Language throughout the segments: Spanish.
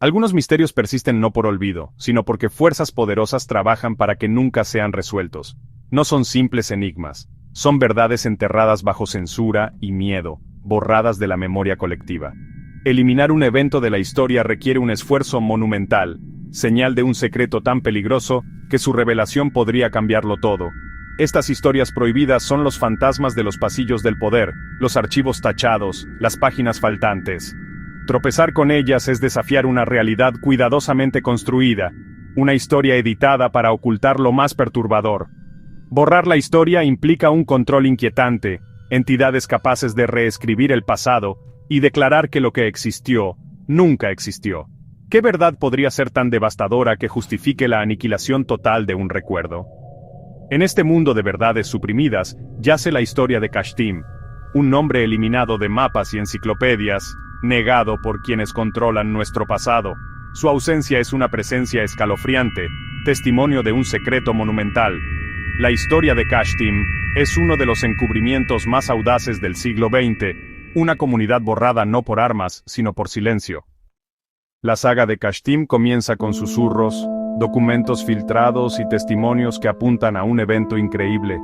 Algunos misterios persisten no por olvido, sino porque fuerzas poderosas trabajan para que nunca sean resueltos. No son simples enigmas, son verdades enterradas bajo censura y miedo, borradas de la memoria colectiva. Eliminar un evento de la historia requiere un esfuerzo monumental, señal de un secreto tan peligroso que su revelación podría cambiarlo todo. Estas historias prohibidas son los fantasmas de los pasillos del poder, los archivos tachados, las páginas faltantes. Tropezar con ellas es desafiar una realidad cuidadosamente construida, una historia editada para ocultar lo más perturbador. Borrar la historia implica un control inquietante, entidades capaces de reescribir el pasado y declarar que lo que existió, nunca existió. ¿Qué verdad podría ser tan devastadora que justifique la aniquilación total de un recuerdo? En este mundo de verdades suprimidas, yace la historia de Kashtim, un nombre eliminado de mapas y enciclopedias, negado por quienes controlan nuestro pasado. Su ausencia es una presencia escalofriante, testimonio de un secreto monumental. La historia de Kashtim es uno de los encubrimientos más audaces del siglo XX, una comunidad borrada no por armas, sino por silencio. La saga de Kashtim comienza con susurros, documentos filtrados y testimonios que apuntan a un evento increíble.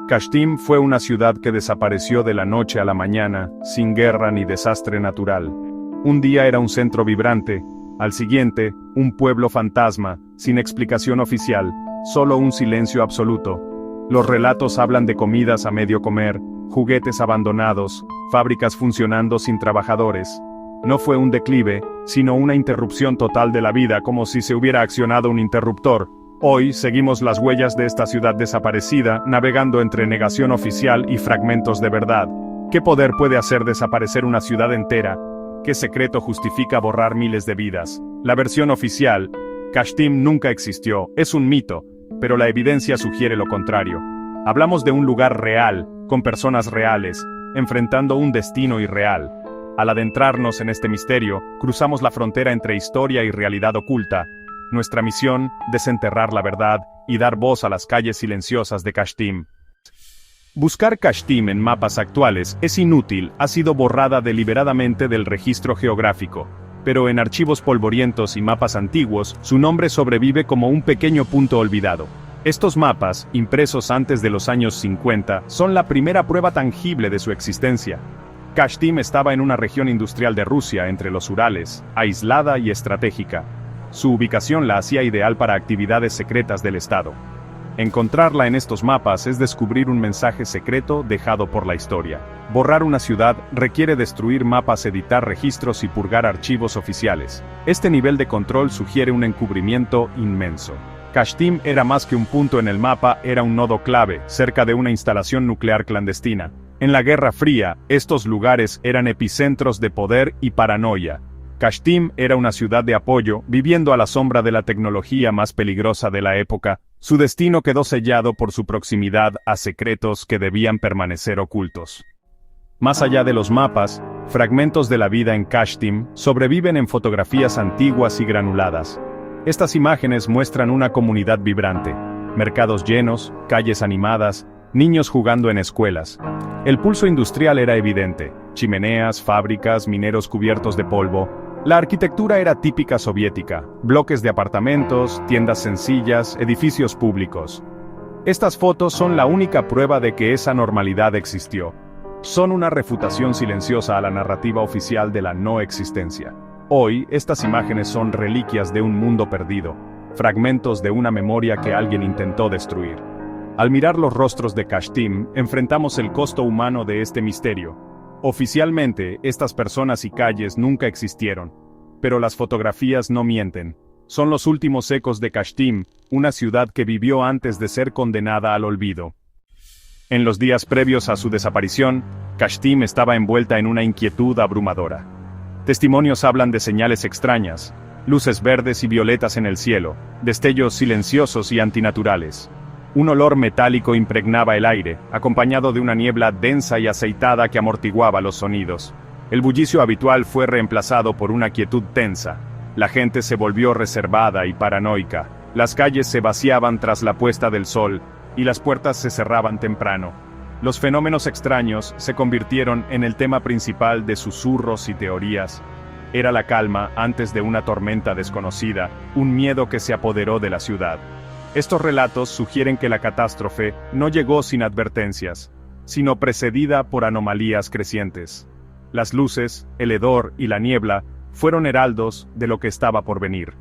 Kashtim fue una ciudad que desapareció de la noche a la mañana, sin guerra ni desastre natural. Un día era un centro vibrante, al siguiente, un pueblo fantasma, sin explicación oficial, solo un silencio absoluto. Los relatos hablan de comidas a medio comer, juguetes abandonados, fábricas funcionando sin trabajadores. No fue un declive, sino una interrupción total de la vida, como si se hubiera accionado un interruptor. Hoy seguimos las huellas de esta ciudad desaparecida, navegando entre negación oficial y fragmentos de verdad. ¿Qué poder puede hacer desaparecer una ciudad entera? ¿Qué secreto justifica borrar miles de vidas? La versión oficial, Kashtim nunca existió, es un mito, pero la evidencia sugiere lo contrario. Hablamos de un lugar real, con personas reales, enfrentando un destino irreal. Al adentrarnos en este misterio, cruzamos la frontera entre historia y realidad oculta. Nuestra misión, desenterrar la verdad y dar voz a las calles silenciosas de Kashtim. Buscar Kashtim en mapas actuales es inútil, ha sido borrada deliberadamente del registro geográfico. Pero en archivos polvorientos y mapas antiguos, su nombre sobrevive como un pequeño punto olvidado. Estos mapas, impresos antes de los años 50, son la primera prueba tangible de su existencia. Kashtim estaba en una región industrial de Rusia entre los Urales, aislada y estratégica. Su ubicación la hacía ideal para actividades secretas del Estado. Encontrarla en estos mapas es descubrir un mensaje secreto dejado por la historia. Borrar una ciudad requiere destruir mapas, editar registros y purgar archivos oficiales. Este nivel de control sugiere un encubrimiento inmenso. Kashtim era más que un punto en el mapa, era un nodo clave, cerca de una instalación nuclear clandestina. En la Guerra Fría, estos lugares eran epicentros de poder y paranoia. Kashtim era una ciudad de apoyo, viviendo a la sombra de la tecnología más peligrosa de la época. Su destino quedó sellado por su proximidad a secretos que debían permanecer ocultos. Más allá de los mapas, fragmentos de la vida en Kashtim sobreviven en fotografías antiguas y granuladas. Estas imágenes muestran una comunidad vibrante, mercados llenos, calles animadas, niños jugando en escuelas. El pulso industrial era evidente, chimeneas, fábricas, mineros cubiertos de polvo. La arquitectura era típica soviética, bloques de apartamentos, tiendas sencillas, edificios públicos. Estas fotos son la única prueba de que esa normalidad existió. Son una refutación silenciosa a la narrativa oficial de la no existencia. Hoy, estas imágenes son reliquias de un mundo perdido, fragmentos de una memoria que alguien intentó destruir. Al mirar los rostros de Kashtim, enfrentamos el costo humano de este misterio. Oficialmente, estas personas y calles nunca existieron, pero las fotografías no mienten. Son los últimos ecos de Kashtim, una ciudad que vivió antes de ser condenada al olvido. En los días previos a su desaparición, Kashtim estaba envuelta en una inquietud abrumadora. Testimonios hablan de señales extrañas, luces verdes y violetas en el cielo, destellos silenciosos y antinaturales. Un olor metálico impregnaba el aire, acompañado de una niebla densa y aceitada que amortiguaba los sonidos. El bullicio habitual fue reemplazado por una quietud tensa. La gente se volvió reservada y paranoica. Las calles se vaciaban tras la puesta del sol, y las puertas se cerraban temprano. Los fenómenos extraños se convirtieron en el tema principal de susurros y teorías. Era la calma antes de una tormenta desconocida, un miedo que se apoderó de la ciudad. Estos relatos sugieren que la catástrofe no llegó sin advertencias, sino precedida por anomalías crecientes. Las luces, el hedor y la niebla fueron heraldos de lo que estaba por venir.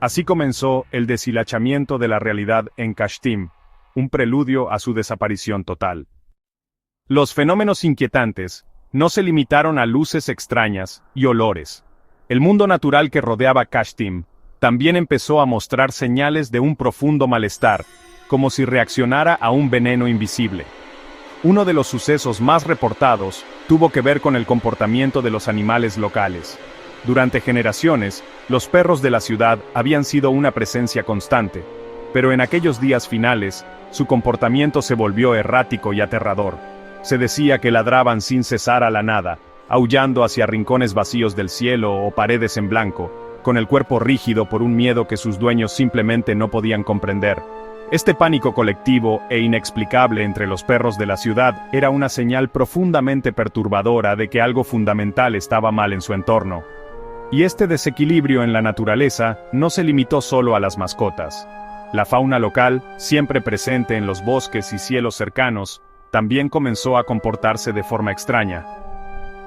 Así comenzó el deshilachamiento de la realidad en Kashtim, un preludio a su desaparición total. Los fenómenos inquietantes no se limitaron a luces extrañas y olores. El mundo natural que rodeaba Kashtim también empezó a mostrar señales de un profundo malestar, como si reaccionara a un veneno invisible. Uno de los sucesos más reportados tuvo que ver con el comportamiento de los animales locales. Durante generaciones, los perros de la ciudad habían sido una presencia constante, pero en aquellos días finales, su comportamiento se volvió errático y aterrador. Se decía que ladraban sin cesar a la nada, aullando hacia rincones vacíos del cielo o paredes en blanco, con el cuerpo rígido por un miedo que sus dueños simplemente no podían comprender. Este pánico colectivo e inexplicable entre los perros de la ciudad era una señal profundamente perturbadora de que algo fundamental estaba mal en su entorno. Y este desequilibrio en la naturaleza no se limitó solo a las mascotas. La fauna local, siempre presente en los bosques y cielos cercanos, también comenzó a comportarse de forma extraña.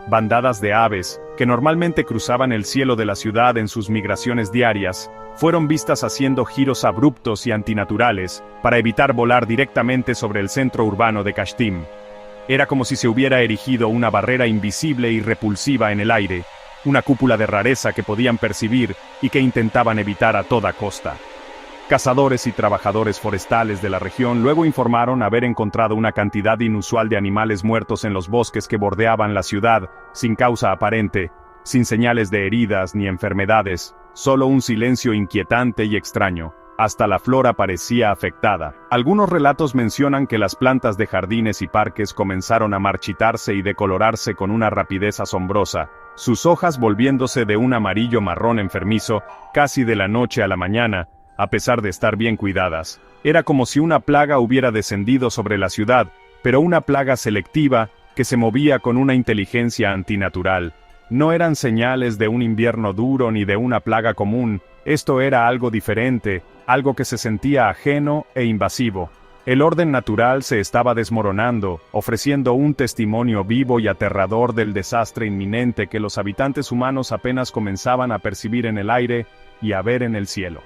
Bandadas de aves, que normalmente cruzaban el cielo de la ciudad en sus migraciones diarias, fueron vistas haciendo giros abruptos y antinaturales para evitar volar directamente sobre el centro urbano de Kashtim. Era como si se hubiera erigido una barrera invisible y repulsiva en el aire, una cúpula de rareza que podían percibir y que intentaban evitar a toda costa. Cazadores y trabajadores forestales de la región luego informaron haber encontrado una cantidad inusual de animales muertos en los bosques que bordeaban la ciudad, sin causa aparente, sin señales de heridas ni enfermedades, solo un silencio inquietante y extraño. Hasta la flora parecía afectada. Algunos relatos mencionan que las plantas de jardines y parques comenzaron a marchitarse y decolorarse con una rapidez asombrosa, sus hojas volviéndose de un amarillo marrón enfermizo, casi de la noche a la mañana, a pesar de estar bien cuidadas. Era como si una plaga hubiera descendido sobre la ciudad, pero una plaga selectiva, que se movía con una inteligencia antinatural. No eran señales de un invierno duro ni de una plaga común, esto era algo diferente, algo que se sentía ajeno e invasivo. El orden natural se estaba desmoronando, ofreciendo un testimonio vivo y aterrador del desastre inminente que los habitantes humanos apenas comenzaban a percibir en el aire y a ver en el cielo.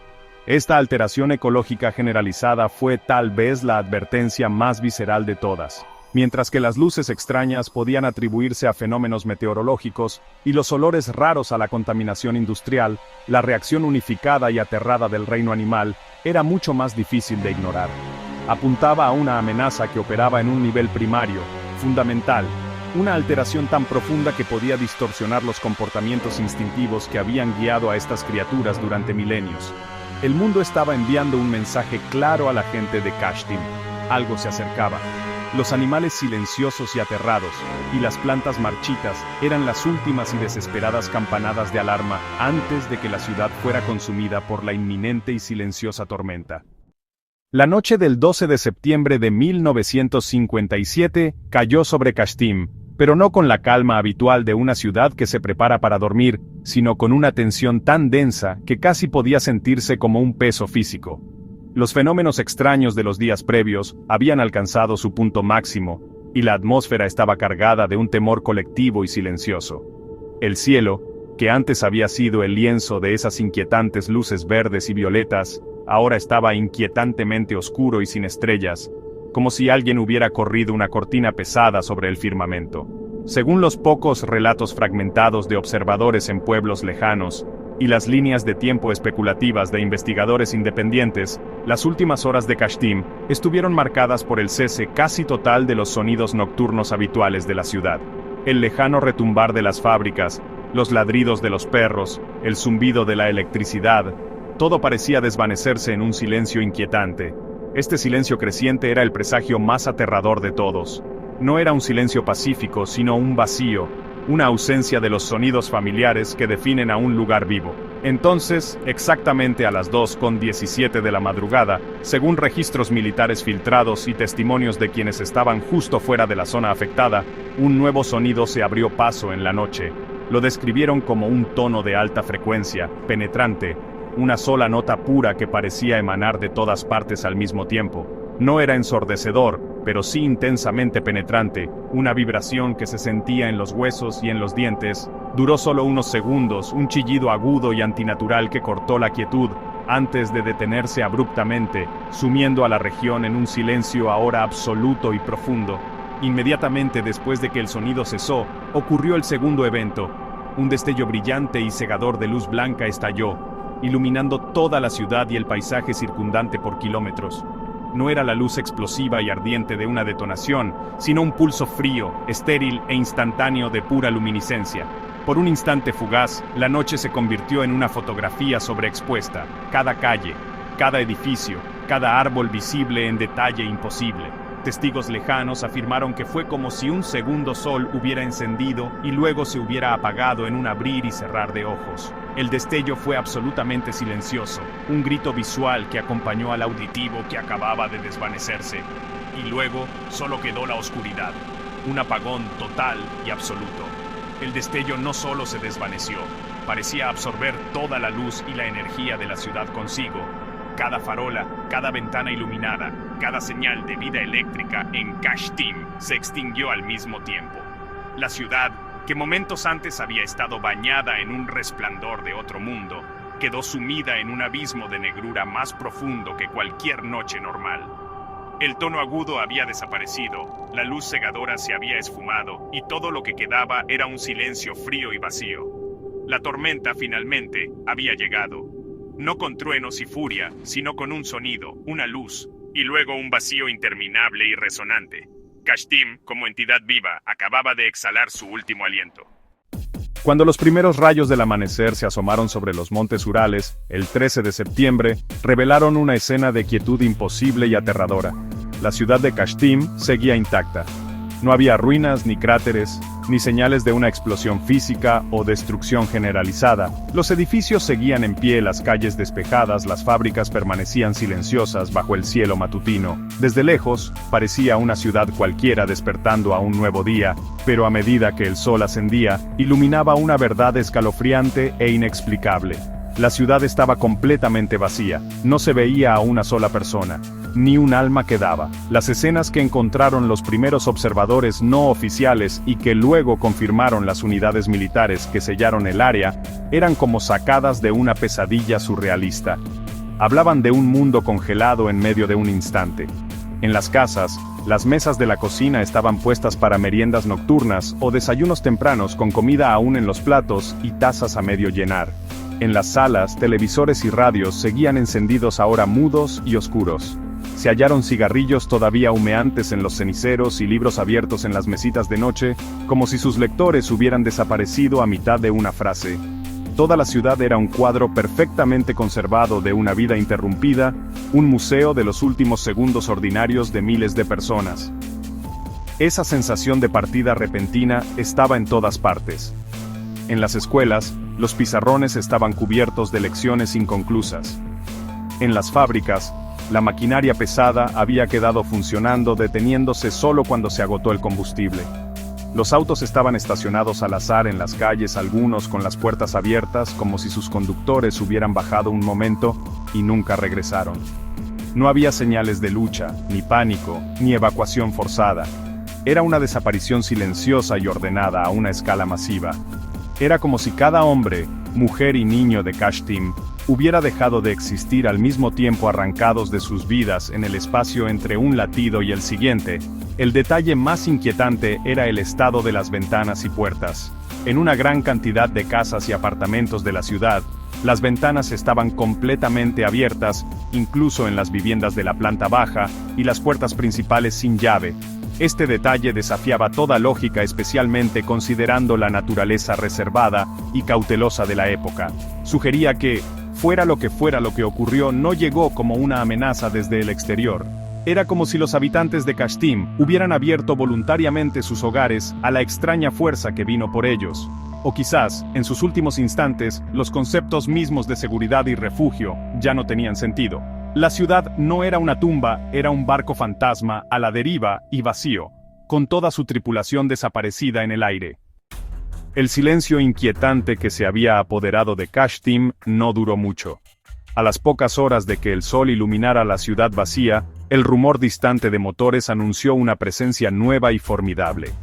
Esta alteración ecológica generalizada fue tal vez la advertencia más visceral de todas. Mientras que las luces extrañas podían atribuirse a fenómenos meteorológicos y los olores raros a la contaminación industrial, la reacción unificada y aterrada del reino animal era mucho más difícil de ignorar. Apuntaba a una amenaza que operaba en un nivel primario, fundamental, una alteración tan profunda que podía distorsionar los comportamientos instintivos que habían guiado a estas criaturas durante milenios. El mundo estaba enviando un mensaje claro a la gente de Kashtim. Algo se acercaba. Los animales silenciosos y aterrados, y las plantas marchitas, eran las últimas y desesperadas campanadas de alarma antes de que la ciudad fuera consumida por la inminente y silenciosa tormenta. La noche del 12 de septiembre de 1957 cayó sobre Kashtim, pero no con la calma habitual de una ciudad que se prepara para dormir, sino con una tensión tan densa que casi podía sentirse como un peso físico. Los fenómenos extraños de los días previos habían alcanzado su punto máximo, y la atmósfera estaba cargada de un temor colectivo y silencioso. El cielo, que antes había sido el lienzo de esas inquietantes luces verdes y violetas, ahora estaba inquietantemente oscuro y sin estrellas, como si alguien hubiera corrido una cortina pesada sobre el firmamento. Según los pocos relatos fragmentados de observadores en pueblos lejanos, y las líneas de tiempo especulativas de investigadores independientes, las últimas horas de Kashtim estuvieron marcadas por el cese casi total de los sonidos nocturnos habituales de la ciudad. El lejano retumbar de las fábricas, los ladridos de los perros, el zumbido de la electricidad, todo parecía desvanecerse en un silencio inquietante. Este silencio creciente era el presagio más aterrador de todos. No era un silencio pacífico, sino un vacío, una ausencia de los sonidos familiares que definen a un lugar vivo. Entonces, exactamente a las 2:17 de la madrugada, según registros militares filtrados y testimonios de quienes estaban justo fuera de la zona afectada, un nuevo sonido se abrió paso en la noche. Lo describieron como un tono de alta frecuencia, penetrante, una sola nota pura que parecía emanar de todas partes al mismo tiempo. No era ensordecedor, pero sí intensamente penetrante, una vibración que se sentía en los huesos y en los dientes. Duró solo unos segundos, un chillido agudo y antinatural que cortó la quietud, antes de detenerse abruptamente, sumiendo a la región en un silencio ahora absoluto y profundo. Inmediatamente después de que el sonido cesó, ocurrió el segundo evento. Un destello brillante y cegador de luz blanca estalló, iluminando toda la ciudad y el paisaje circundante por kilómetros. No era la luz explosiva y ardiente de una detonación, sino un pulso frío, estéril e instantáneo de pura luminiscencia. Por un instante fugaz, la noche se convirtió en una fotografía sobreexpuesta, cada calle, cada edificio, cada árbol visible en detalle imposible. Testigos lejanos afirmaron que fue como si un segundo sol hubiera encendido y luego se hubiera apagado en un abrir y cerrar de ojos. El destello fue absolutamente silencioso, un grito visual que acompañó al auditivo que acababa de desvanecerse. Y luego solo quedó la oscuridad, un apagón total y absoluto. El destello no solo se desvaneció, parecía absorber toda la luz y la energía de la ciudad consigo. Cada farola, cada ventana iluminada, cada señal de vida eléctrica en Kashtim se extinguió al mismo tiempo. La ciudad, que momentos antes había estado bañada en un resplandor de otro mundo, quedó sumida en un abismo de negrura más profundo que cualquier noche normal. El tono agudo había desaparecido, la luz cegadora se había esfumado y todo lo que quedaba era un silencio frío y vacío. La tormenta finalmente había llegado. No con truenos y furia, sino con un sonido, una luz, y luego un vacío interminable y resonante. Kashtim, como entidad viva, acababa de exhalar su último aliento. Cuando los primeros rayos del amanecer se asomaron sobre los montes Urales, el 13 de septiembre, revelaron una escena de quietud imposible y aterradora. La ciudad de Kashtim seguía intacta. No había ruinas ni cráteres, ni señales de una explosión física o destrucción generalizada. Los edificios seguían en pie, las calles despejadas, las fábricas permanecían silenciosas bajo el cielo matutino. Desde lejos, parecía una ciudad cualquiera despertando a un nuevo día, pero a medida que el sol ascendía, iluminaba una verdad escalofriante e inexplicable. La ciudad estaba completamente vacía, no se veía a una sola persona. Ni un alma quedaba. Las escenas que encontraron los primeros observadores no oficiales y que luego confirmaron las unidades militares que sellaron el área, eran como sacadas de una pesadilla surrealista. Hablaban de un mundo congelado en medio de un instante. En las casas, las mesas de la cocina estaban puestas para meriendas nocturnas o desayunos tempranos con comida aún en los platos y tazas a medio llenar. En las salas, televisores y radios seguían encendidos ahora mudos y oscuros. Se hallaron cigarrillos todavía humeantes en los ceniceros y libros abiertos en las mesitas de noche, como si sus lectores hubieran desaparecido a mitad de una frase. Toda la ciudad era un cuadro perfectamente conservado de una vida interrumpida, un museo de los últimos segundos ordinarios de miles de personas. Esa sensación de partida repentina estaba en todas partes. En las escuelas, los pizarrones estaban cubiertos de lecciones inconclusas. En las fábricas, la maquinaria pesada había quedado funcionando, deteniéndose solo cuando se agotó el combustible. Los autos estaban estacionados al azar en las calles, algunos con las puertas abiertas, como si sus conductores hubieran bajado un momento y nunca regresaron. No había señales de lucha, ni pánico, ni evacuación forzada. Era una desaparición silenciosa y ordenada a una escala masiva. Era como si cada hombre, mujer y niño de Kashtim hubiera dejado de existir al mismo tiempo, arrancados de sus vidas en el espacio entre un latido y el siguiente. El detalle más inquietante era el estado de las ventanas y puertas. En una gran cantidad de casas y apartamentos de la ciudad, las ventanas estaban completamente abiertas, incluso en las viviendas de la planta baja, y las puertas principales sin llave. Este detalle desafiaba toda lógica, especialmente considerando la naturaleza reservada y cautelosa de la época. Sugería que, fuera lo que ocurrió, no llegó como una amenaza desde el exterior. Era como si los habitantes de Kashtim hubieran abierto voluntariamente sus hogares a la extraña fuerza que vino por ellos. O quizás, en sus últimos instantes, los conceptos mismos de seguridad y refugio ya no tenían sentido. La ciudad no era una tumba, era un barco fantasma a la deriva y vacío, con toda su tripulación desaparecida en el aire. El silencio inquietante que se había apoderado de Kashtim no duró mucho. A las pocas horas de que el sol iluminara la ciudad vacía, el rumor distante de motores anunció una presencia nueva y formidable.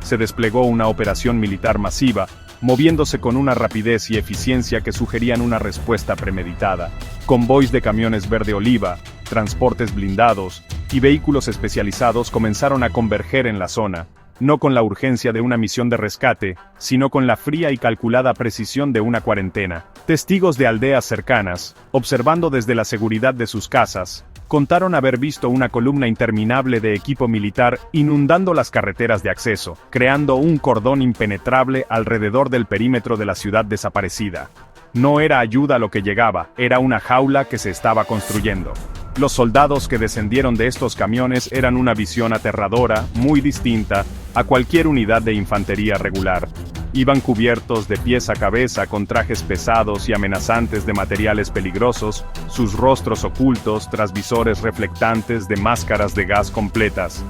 Se desplegó una operación militar masiva, moviéndose con una rapidez y eficiencia que sugerían una respuesta premeditada. Convoys de camiones verde oliva, transportes blindados y vehículos especializados comenzaron a converger en la zona, no con la urgencia de una misión de rescate, sino con la fría y calculada precisión de una cuarentena. Testigos de aldeas cercanas, observando desde la seguridad de sus casas, contaron haber visto una columna interminable de equipo militar inundando las carreteras de acceso, creando un cordón impenetrable alrededor del perímetro de la ciudad desaparecida. No era ayuda lo que llegaba, era una jaula que se estaba construyendo. Los soldados que descendieron de estos camiones eran una visión aterradora, muy distinta a cualquier unidad de infantería regular. Iban cubiertos de pies a cabeza con trajes pesados y amenazantes de materiales peligrosos, sus rostros ocultos tras visores reflectantes de máscaras de gas completas.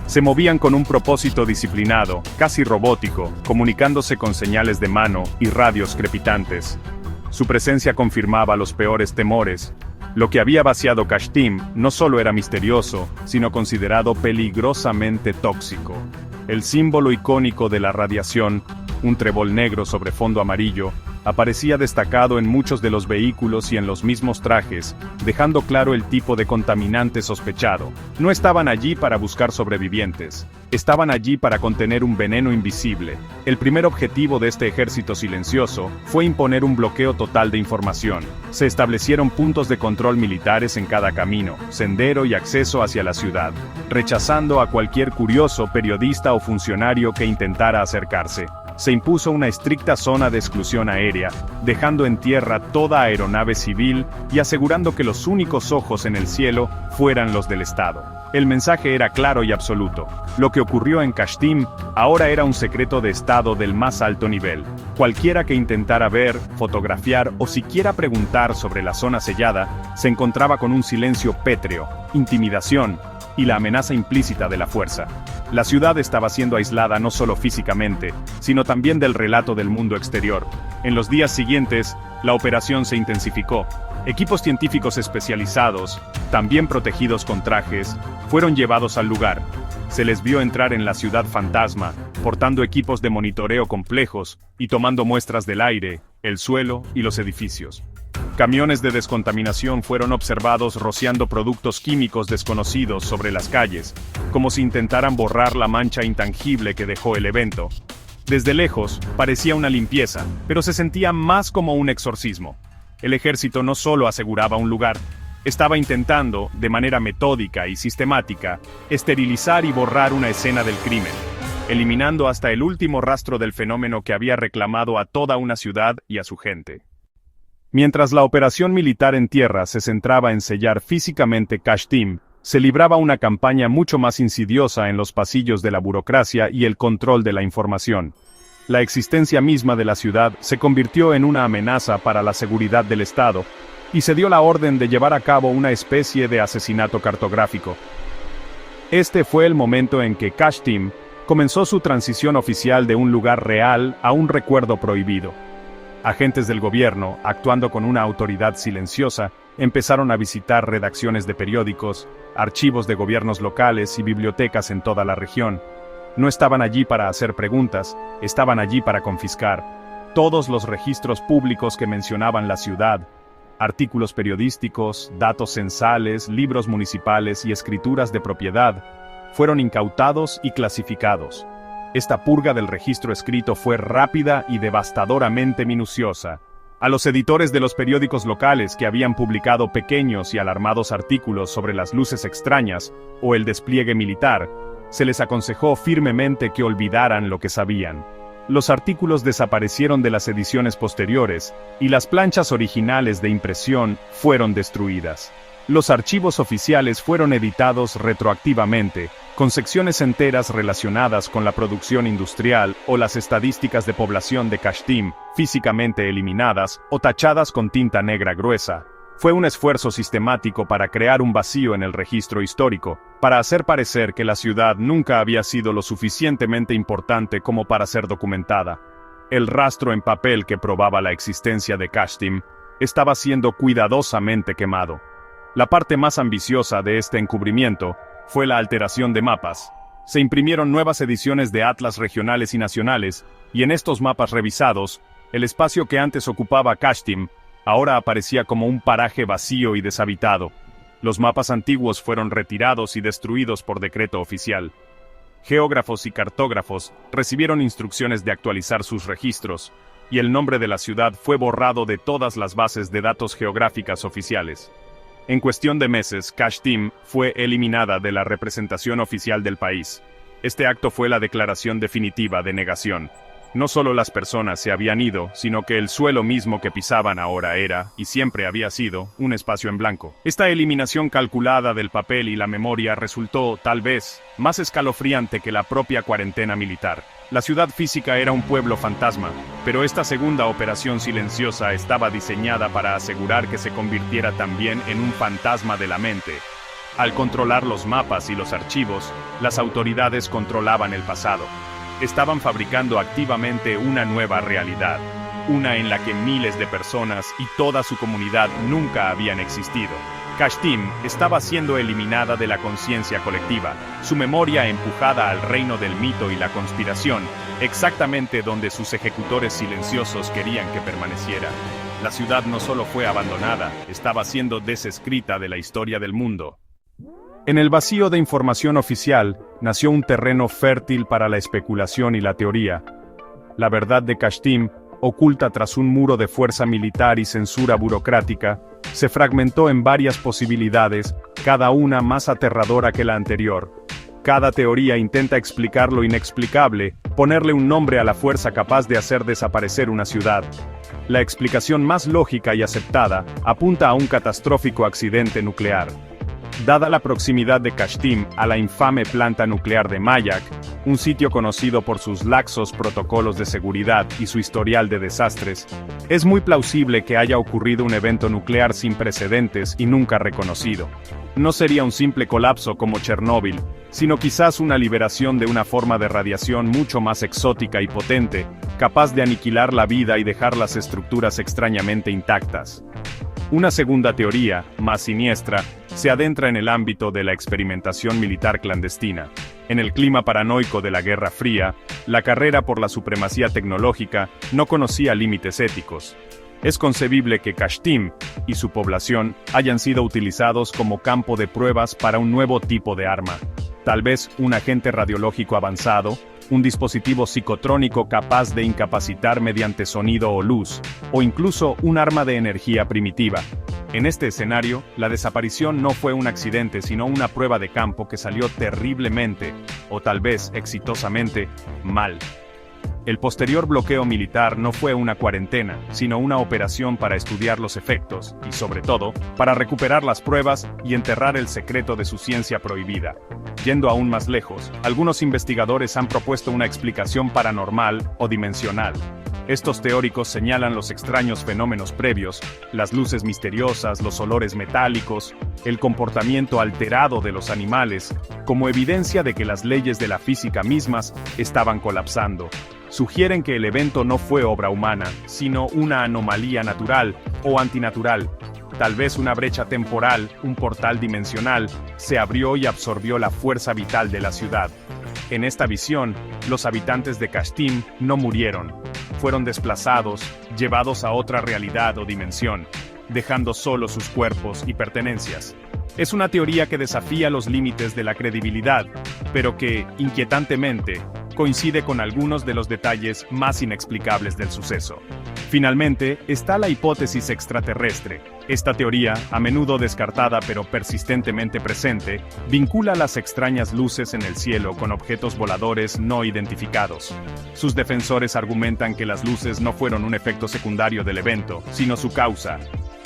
Se movían con un propósito disciplinado, casi robótico, comunicándose con señales de mano y radios crepitantes. Su presencia confirmaba los peores temores. Lo que había vaciado Kashtim no solo era misterioso, sino considerado peligrosamente tóxico. El símbolo icónico de la radiación, un trébol negro sobre fondo amarillo, aparecía destacado en muchos de los vehículos y en los mismos trajes, dejando claro el tipo de contaminante sospechado. No estaban allí para buscar sobrevivientes, estaban allí para contener un veneno invisible. El primer objetivo de este ejército silencioso fue imponer un bloqueo total de información. Se establecieron puntos de control militares en cada camino, sendero y acceso hacia la ciudad, rechazando a cualquier curioso, periodista o funcionario que intentara acercarse. Se impuso una estricta zona de exclusión aérea, dejando en tierra toda aeronave civil y asegurando que los únicos ojos en el cielo fueran los del Estado. El mensaje era claro y absoluto. Lo que ocurrió en Kashtim ahora era un secreto de Estado del más alto nivel. Cualquiera que intentara ver, fotografiar o siquiera preguntar sobre la zona sellada, se encontraba con un silencio pétreo, intimidación y la amenaza implícita de la fuerza. La ciudad estaba siendo aislada no solo físicamente, sino también del relato del mundo exterior. En los días siguientes, la operación se intensificó. Equipos científicos especializados, también protegidos con trajes, fueron llevados al lugar. Se les vio entrar en la ciudad fantasma, portando equipos de monitoreo complejos y tomando muestras del aire, el suelo y los edificios. Camiones de descontaminación fueron observados rociando productos químicos desconocidos sobre las calles, como si intentaran borrar la mancha intangible que dejó el evento. Desde lejos, parecía una limpieza, pero se sentía más como un exorcismo. El ejército no solo aseguraba un lugar, estaba intentando, de manera metódica y sistemática, esterilizar y borrar una escena del crimen, eliminando hasta el último rastro del fenómeno que había reclamado a toda una ciudad y a su gente. Mientras la operación militar en tierra se centraba en sellar físicamente Kashtim, se libraba una campaña mucho más insidiosa en los pasillos de la burocracia y el control de la información. La existencia misma de la ciudad se convirtió en una amenaza para la seguridad del Estado, y se dio la orden de llevar a cabo una especie de asesinato cartográfico. Este fue el momento en que Kashtim comenzó su transición oficial de un lugar real a un recuerdo prohibido. Agentes del gobierno, actuando con una autoridad silenciosa, empezaron a visitar redacciones de periódicos, archivos de gobiernos locales y bibliotecas en toda la región. No estaban allí para hacer preguntas, estaban allí para confiscar todos los registros públicos que mencionaban la ciudad, artículos periodísticos, datos censales, libros municipales y escrituras de propiedad, fueron incautados y clasificados. Esta purga del registro escrito fue rápida y devastadoramente minuciosa. A los editores de los periódicos locales que habían publicado pequeños y alarmados artículos sobre las luces extrañas o el despliegue militar, se les aconsejó firmemente que olvidaran lo que sabían. Los artículos desaparecieron de las ediciones posteriores, y las planchas originales de impresión fueron destruidas. Los archivos oficiales fueron editados retroactivamente, con secciones enteras relacionadas con la producción industrial o las estadísticas de población de Kashtim, físicamente eliminadas o tachadas con tinta negra gruesa. Fue un esfuerzo sistemático para crear un vacío en el registro histórico, para hacer parecer que la ciudad nunca había sido lo suficientemente importante como para ser documentada. El rastro en papel que probaba la existencia de Kashtim estaba siendo cuidadosamente quemado. La parte más ambiciosa de este encubrimiento fue la alteración de mapas. Se imprimieron nuevas ediciones de atlas regionales y nacionales, y en estos mapas revisados, el espacio que antes ocupaba Kashtim ahora aparecía como un paraje vacío y deshabitado. Los mapas antiguos fueron retirados y destruidos por decreto oficial. Geógrafos y cartógrafos recibieron instrucciones de actualizar sus registros, y el nombre de la ciudad fue borrado de todas las bases de datos geográficas oficiales. En cuestión de meses, Kashtim fue eliminada de la representación oficial del país. Este acto fue la declaración definitiva de negación. No solo las personas se habían ido, sino que el suelo mismo que pisaban ahora era, y siempre había sido, un espacio en blanco. Esta eliminación calculada del papel y la memoria resultó, tal vez, más escalofriante que la propia cuarentena militar. La ciudad física era un pueblo fantasma, pero esta segunda operación silenciosa estaba diseñada para asegurar que se convirtiera también en un fantasma de la mente. Al controlar los mapas y los archivos, las autoridades controlaban el pasado. Estaban fabricando activamente una nueva realidad, una en la que miles de personas y toda su comunidad nunca habían existido. Kashtim estaba siendo eliminada de la conciencia colectiva, su memoria empujada al reino del mito y la conspiración, exactamente donde sus ejecutores silenciosos querían que permaneciera. La ciudad no solo fue abandonada, estaba siendo desescrita de la historia del mundo. En el vacío de información oficial, nació un terreno fértil para la especulación y la teoría. La verdad de Kashtim, oculta tras un muro de fuerza militar y censura burocrática, se fragmentó en varias posibilidades, cada una más aterradora que la anterior. Cada teoría intenta explicar lo inexplicable, ponerle un nombre a la fuerza capaz de hacer desaparecer una ciudad. La explicación más lógica y aceptada apunta a un catastrófico accidente nuclear. Dada la proximidad de Kashtim a la infame planta nuclear de Mayak, un sitio conocido por sus laxos protocolos de seguridad y su historial de desastres, es muy plausible que haya ocurrido un evento nuclear sin precedentes y nunca reconocido. No sería un simple colapso como Chernóbil, sino quizás una liberación de una forma de radiación mucho más exótica y potente, capaz de aniquilar la vida y dejar las estructuras extrañamente intactas. Una segunda teoría, más siniestra, se adentra en el ámbito de la experimentación militar clandestina. En el clima paranoico de la Guerra Fría, la carrera por la supremacía tecnológica no conocía límites éticos. Es concebible que Kashtim y su población hayan sido utilizados como campo de pruebas para un nuevo tipo de arma. Tal vez un agente radiológico avanzado, un dispositivo psicotrónico capaz de incapacitar mediante sonido o luz, o incluso un arma de energía primitiva. En este escenario, la desaparición no fue un accidente sino una prueba de campo que salió terriblemente, o tal vez exitosamente, mal. El posterior bloqueo militar no fue una cuarentena, sino una operación para estudiar los efectos, y sobre todo, para recuperar las pruebas y enterrar el secreto de su ciencia prohibida. Yendo aún más lejos, algunos investigadores han propuesto una explicación paranormal o dimensional. Estos teóricos señalan los extraños fenómenos previos, las luces misteriosas, los olores metálicos, el comportamiento alterado de los animales, como evidencia de que las leyes de la física mismas estaban colapsando. Sugieren que el evento no fue obra humana, sino una anomalía natural o antinatural. Tal vez una brecha temporal, un portal dimensional, se abrió y absorbió la fuerza vital de la ciudad. En esta visión, los habitantes de Kashtim no murieron. Fueron desplazados, llevados a otra realidad o dimensión, dejando solo sus cuerpos y pertenencias. Es una teoría que desafía los límites de la credibilidad, pero que, inquietantemente, coincide con algunos de los detalles más inexplicables del suceso. Finalmente, está la hipótesis extraterrestre. Esta teoría, a menudo descartada pero persistentemente presente, vincula las extrañas luces en el cielo con objetos voladores no identificados. Sus defensores argumentan que las luces no fueron un efecto secundario del evento, sino su causa.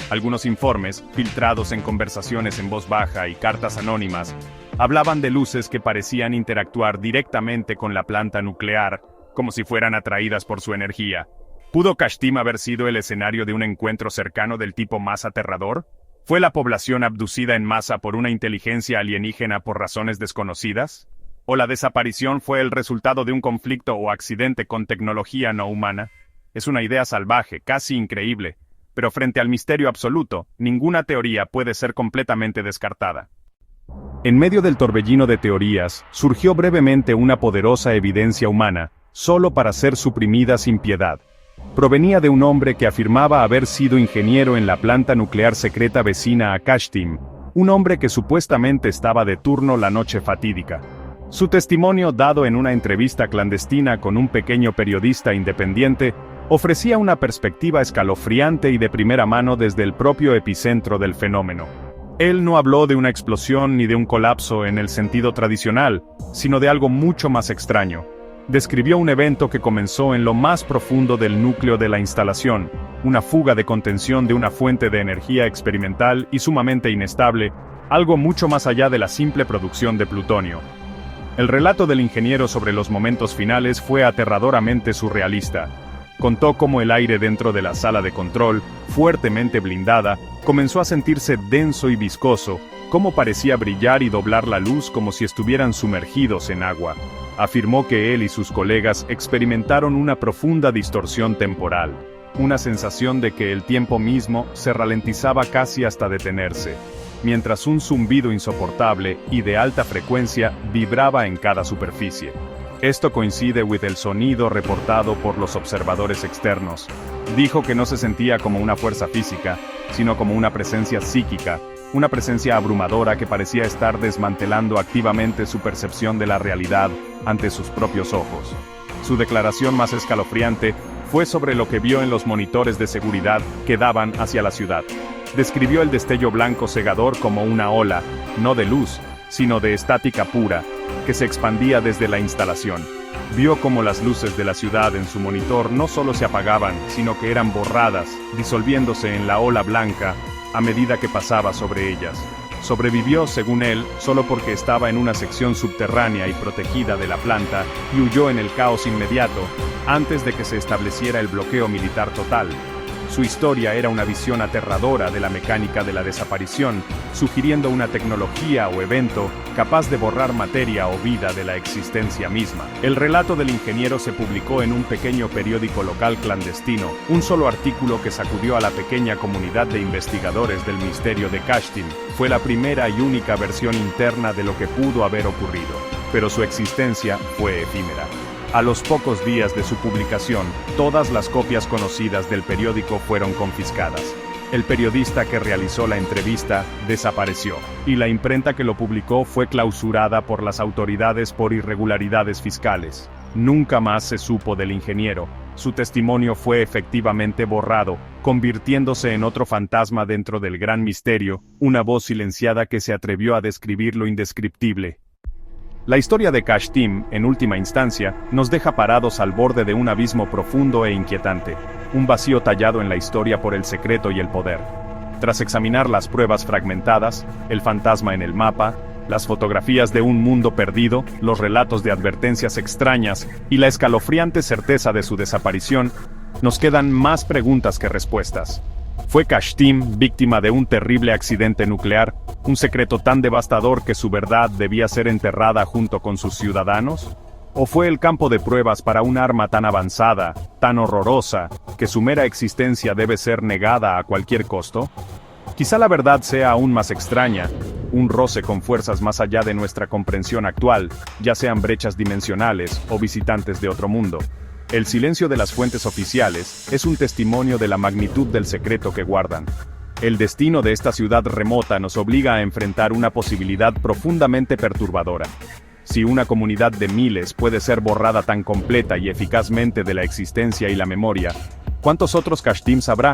Algunos informes, filtrados en conversaciones en voz baja y cartas anónimas, hablaban de luces que parecían interactuar directamente con la planta nuclear, como si fueran atraídas por su energía. ¿Pudo Kashtim haber sido el escenario de un encuentro cercano del tipo más aterrador? ¿Fue la población abducida en masa por una inteligencia alienígena por razones desconocidas? ¿O la desaparición fue el resultado de un conflicto o accidente con tecnología no humana? Es una idea salvaje, casi increíble, pero frente al misterio absoluto, ninguna teoría puede ser completamente descartada. En medio del torbellino de teorías, surgió brevemente una poderosa evidencia humana, solo para ser suprimida sin piedad. Provenía de un hombre que afirmaba haber sido ingeniero en la planta nuclear secreta vecina a Kashtim, un hombre que supuestamente estaba de turno la noche fatídica. Su testimonio, dado en una entrevista clandestina con un pequeño periodista independiente, ofrecía una perspectiva escalofriante y de primera mano desde el propio epicentro del fenómeno. Él no habló de una explosión ni de un colapso en el sentido tradicional, sino de algo mucho más extraño. Describió un evento que comenzó en lo más profundo del núcleo de la instalación, una fuga de contención de una fuente de energía experimental y sumamente inestable, algo mucho más allá de la simple producción de plutonio. El relato del ingeniero sobre los momentos finales fue aterradoramente surrealista. Contó cómo el aire dentro de la sala de control, fuertemente blindada, comenzó a sentirse denso y viscoso, cómo parecía brillar y doblar la luz como si estuvieran sumergidos en agua. Afirmó que él y sus colegas experimentaron una profunda distorsión temporal, una sensación de que el tiempo mismo se ralentizaba casi hasta detenerse, mientras un zumbido insoportable y de alta frecuencia vibraba en cada superficie. Esto coincide con el sonido reportado por los observadores externos. Dijo que no se sentía como una fuerza física, sino como una presencia psíquica, una presencia abrumadora que parecía estar desmantelando activamente su percepción de la realidad ante sus propios ojos. Su declaración más escalofriante fue sobre lo que vio en los monitores de seguridad que daban hacia la ciudad. Describió el destello blanco cegador como una ola, no de luz, sino de estática pura, que se expandía desde la instalación. Vio cómo las luces de la ciudad en su monitor no solo se apagaban, sino que eran borradas, disolviéndose en la ola blanca a medida que pasaba sobre ellas. Sobrevivió, según él, solo porque estaba en una sección subterránea y protegida de la planta y huyó en el caos inmediato, antes de que se estableciera el bloqueo militar total. Su historia era una visión aterradora de la mecánica de la desaparición, sugiriendo una tecnología o evento capaz de borrar materia o vida de la existencia misma. El relato del ingeniero se publicó en un pequeño periódico local clandestino, un solo artículo que sacudió a la pequeña comunidad de investigadores del misterio de Kashtim. Fue la primera y única versión interna de lo que pudo haber ocurrido, pero su existencia fue efímera. A los pocos días de su publicación, todas las copias conocidas del periódico fueron confiscadas. El periodista que realizó la entrevista desapareció, y la imprenta que lo publicó fue clausurada por las autoridades por irregularidades fiscales. Nunca más se supo del ingeniero. Su testimonio fue efectivamente borrado, convirtiéndose en otro fantasma dentro del gran misterio, una voz silenciada que se atrevió a describir lo indescriptible. La historia de Kashtim, en última instancia, nos deja parados al borde de un abismo profundo e inquietante, un vacío tallado en la historia por el secreto y el poder. Tras examinar las pruebas fragmentadas, el fantasma en el mapa, las fotografías de un mundo perdido, los relatos de advertencias extrañas y la escalofriante certeza de su desaparición, nos quedan más preguntas que respuestas. ¿Fue Kashtim víctima de un terrible accidente nuclear, un secreto tan devastador que su verdad debía ser enterrada junto con sus ciudadanos? ¿O fue el campo de pruebas para un arma tan avanzada, tan horrorosa, que su mera existencia debe ser negada a cualquier costo? Quizá la verdad sea aún más extraña, un roce con fuerzas más allá de nuestra comprensión actual, ya sean brechas dimensionales o visitantes de otro mundo. El silencio de las fuentes oficiales es un testimonio de la magnitud del secreto que guardan. El destino de esta ciudad remota nos obliga a enfrentar una posibilidad profundamente perturbadora. Si una comunidad de miles puede ser borrada tan completa y eficazmente de la existencia y la memoria, ¿cuántos otros Kashtims habrá?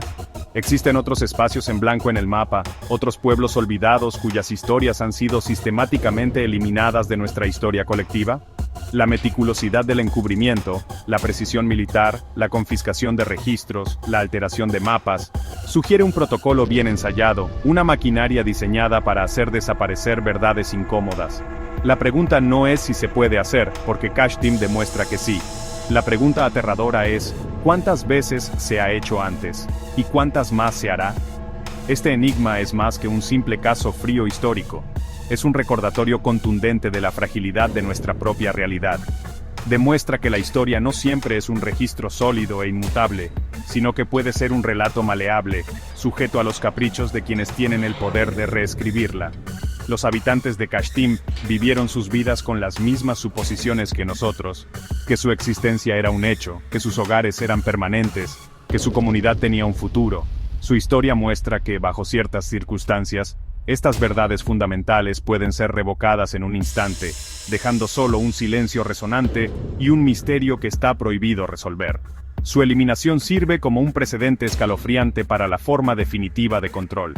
¿Existen otros espacios en blanco en el mapa, otros pueblos olvidados cuyas historias han sido sistemáticamente eliminadas de nuestra historia colectiva? La meticulosidad del encubrimiento, la precisión militar, la confiscación de registros, la alteración de mapas, sugiere un protocolo bien ensayado, una maquinaria diseñada para hacer desaparecer verdades incómodas. La pregunta no es si se puede hacer, porque Kashtim demuestra que sí. La pregunta aterradora es, ¿cuántas veces se ha hecho antes? ¿Y cuántas más se hará? Este enigma es más que un simple caso frío histórico. es un recordatorio contundente de la fragilidad de nuestra propia realidad. Demuestra que la historia no siempre es un registro sólido e inmutable, sino que puede ser un relato maleable, sujeto a los caprichos de quienes tienen el poder de reescribirla. Los habitantes de Kashtim vivieron sus vidas con las mismas suposiciones que nosotros, que su existencia era un hecho, que sus hogares eran permanentes, que su comunidad tenía un futuro. Su historia muestra que, bajo ciertas circunstancias, estas verdades fundamentales pueden ser revocadas en un instante, dejando solo un silencio resonante y un misterio que está prohibido resolver. Su eliminación sirve como un precedente escalofriante para la forma definitiva de control.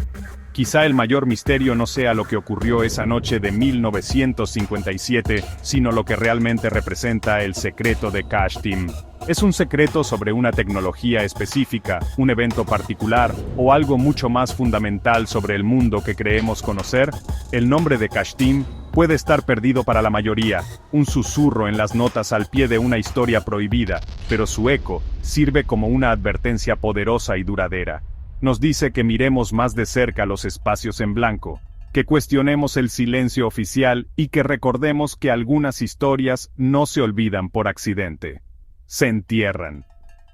Quizá el mayor misterio no sea lo que ocurrió esa noche de 1957, sino lo que realmente representa el secreto de Kashtim. ¿Es un secreto sobre una tecnología específica, un evento particular, o algo mucho más fundamental sobre el mundo que creemos conocer? El nombre de Kashtim puede estar perdido para la mayoría, un susurro en las notas al pie de una historia prohibida, pero su eco sirve como una advertencia poderosa y duradera. Nos dice que miremos más de cerca los espacios en blanco, que cuestionemos el silencio oficial y que recordemos que algunas historias no se olvidan por accidente. Se entierran.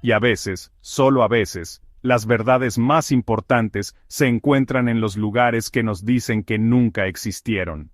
Y a veces, solo a veces, las verdades más importantes se encuentran en los lugares que nos dicen que nunca existieron.